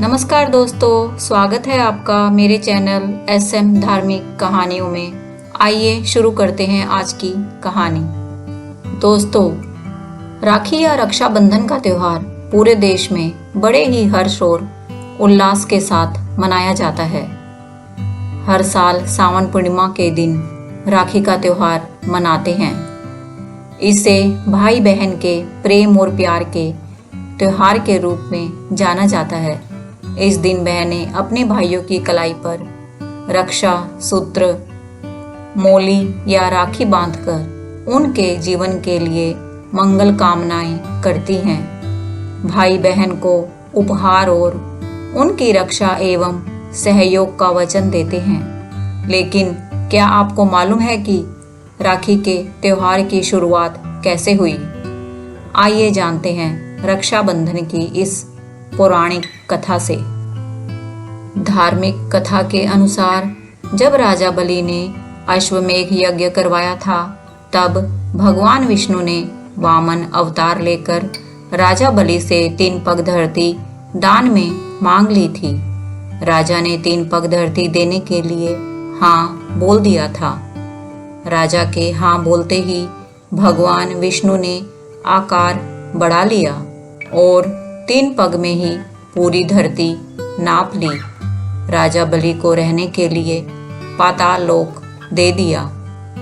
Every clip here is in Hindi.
नमस्कार दोस्तों, स्वागत है आपका मेरे चैनल SM धार्मिक कहानियों में। आइए शुरू करते हैं आज की कहानी। दोस्तों, राखी या रक्षाबंधन का त्योहार पूरे देश में बड़े ही हर्ष और उल्लास के साथ मनाया जाता है। हर साल सावन पूर्णिमा के दिन राखी का त्योहार मनाते हैं। इसे भाई बहन के प्रेम और प्यार के त्योहार के रूप में जाना जाता है। इस दिन बहनें अपने भाइयों की कलाई पर रक्षा सूत्र, मोली या राखी बांधकर उनके जीवन के लिए मंगल कामनाएं करती हैं। भाई बहन को उपहार और उनकी रक्षा एवं सहयोग का वचन देते हैं। लेकिन क्या आपको मालूम है कि राखी के त्योहार की शुरुआत कैसे हुई? आइए जानते हैं रक्षाबंधन की इस पौराणिक कथा से। धार्मिक कथा के अनुसार जब राजा बलि ने अश्वमेघ यज्ञ करवाया था, तब भगवान विष्णु ने वामन अवतार लेकर राजा बलि से 3 पग धरती दान में मांग ली थी। राजा ने 3 पग धरती देने के लिए हाँ बोल दिया था। राजा के हाँ बोलते ही भगवान विष्णु ने आकार बढ़ा लिया और 3 पग में ही पूरी धरती नाप ली। राजा बलि को रहने के लिए पाताल लोक दे दिया।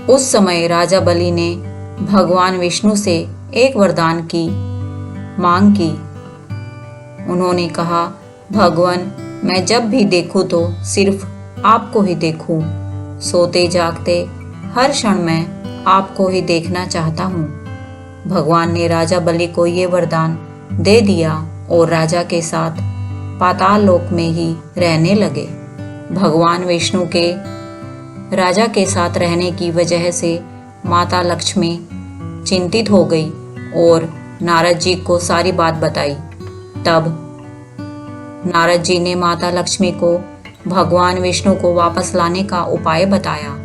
उस समय राजा बलि ने भगवान विष्णु से एक वरदान की मांग की। उन्होंने कहा, भगवान, मैं जब भी देखूं तो सिर्फ आपको ही देखूं। सोते जागते हर क्षण मैं आपको ही देखना चाहता हूँ। भगवान ने राजा बलि को ये वरदान दे दिया और राजा के साथ पाताल लोक में ही रहने लगे। भगवान विष्णु के राजा के साथ रहने की वजह से माता लक्ष्मी चिंतित हो गई और नारद जी को सारी बात बताई। तब नारद जी ने माता लक्ष्मी को भगवान विष्णु को वापस लाने का उपाय बताया।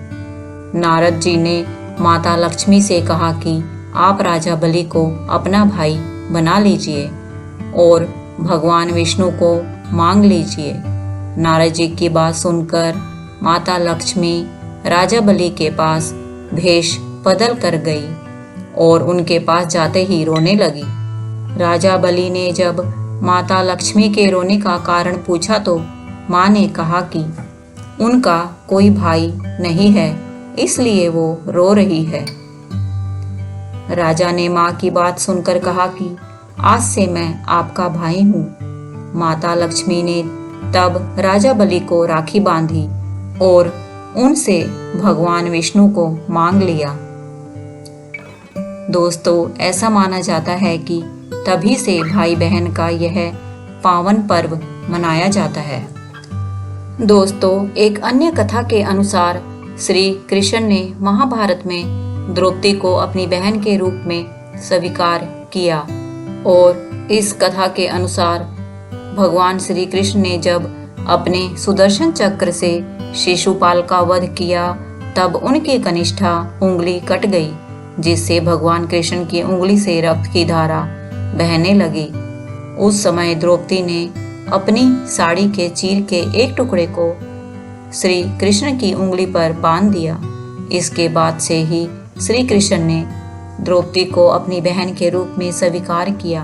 नारद जी ने माता लक्ष्मी से कहा कि आप राजा बलि को अपना भाई बना लीजिए और भगवान विष्णु को मांग लीजिए। नारद जी की बात सुनकर माता लक्ष्मी राजा बलि के पास भेष बदल कर गई और उनके पास जाते ही रोने लगी। राजा बलि ने जब माता लक्ष्मी के रोने का कारण पूछा तो माँ ने कहा कि उनका कोई भाई नहीं है, इसलिए वो रो रही है। राजा ने माँ की बात सुनकर कहा कि आज से मैं आपका भाई हूँ। माता लक्ष्मी ने तब राजा बलि को राखी बांधी और उनसे भगवान विष्णु को मांग लिया। दोस्तों, ऐसा माना जाता है कि तभी से भाई बहन का यह पावन पर्व मनाया जाता है। दोस्तों, एक अन्य कथा के अनुसार श्री कृष्ण ने महाभारत में द्रौपदी को अपनी बहन के रूप में स्वीकार किया और इस कथा के अनुसार भगवान श्री कृष्ण ने जब अपने सुदर्शन चक्र से शिशुपाल का वध किया, तब उनकी कनिष्ठा उंगली कट गई, जिससे भगवान कृष्ण की उंगली से रक्त की धारा बहने लगी। उस समय द्रौपदी ने अपनी साड़ी के चीर के एक टुकड़े को श्री कृष्ण की उंगली पर बांध दिया। इसके बाद से ही श्री कृष्ण ने द्रौपदी को अपनी बहन के रूप में स्वीकार किया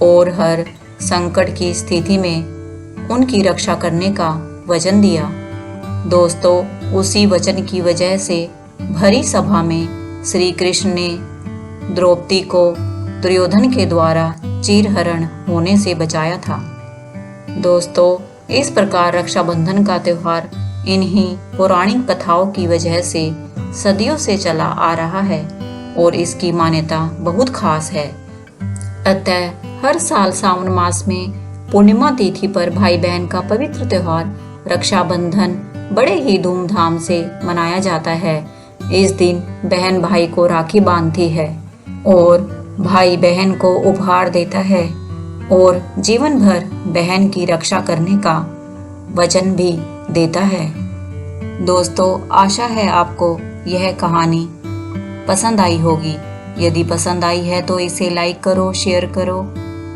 और हर संकट की स्थिति में उनकी रक्षा करने का वचन दिया। दोस्तों, उसी वचन की वजह से भरी सभा में श्री कृष्ण ने द्रौपदी को दुर्योधन के द्वारा चीरहरण होने से बचाया था। दोस्तों, इस प्रकार रक्षाबंधन का त्योहार इन्हीं पौराणिक कथाओं की वजह से सदियों से चला आ रहा है और इसकी मान्यता बहुत खास है। अतः हर साल सावन मास में पूर्णिमा तिथि पर भाई बहन का पवित्र त्योहार रक्षाबंधन बड़े ही धूमधाम से मनाया जाता है। इस दिन बहन भाई को राखी बांधती है और भाई बहन को उपहार देता है और जीवन भर बहन की रक्षा करने का वचन भी देता है। दोस्तों, आशा है आपको यह कहानी पसंद आई होगी। यदि पसंद आई है तो इसे लाइक करो, शेयर करो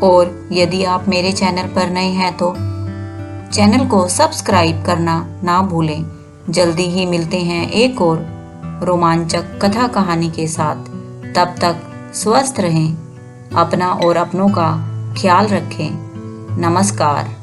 और यदि आप मेरे चैनल पर नए हैं तो चैनल को सब्सक्राइब करना ना भूलें। जल्दी ही मिलते हैं एक और रोमांचक कथा कहानी के साथ। तब तक स्वस्थ रहें, अपना और अपनों का ख्याल रखें। नमस्कार।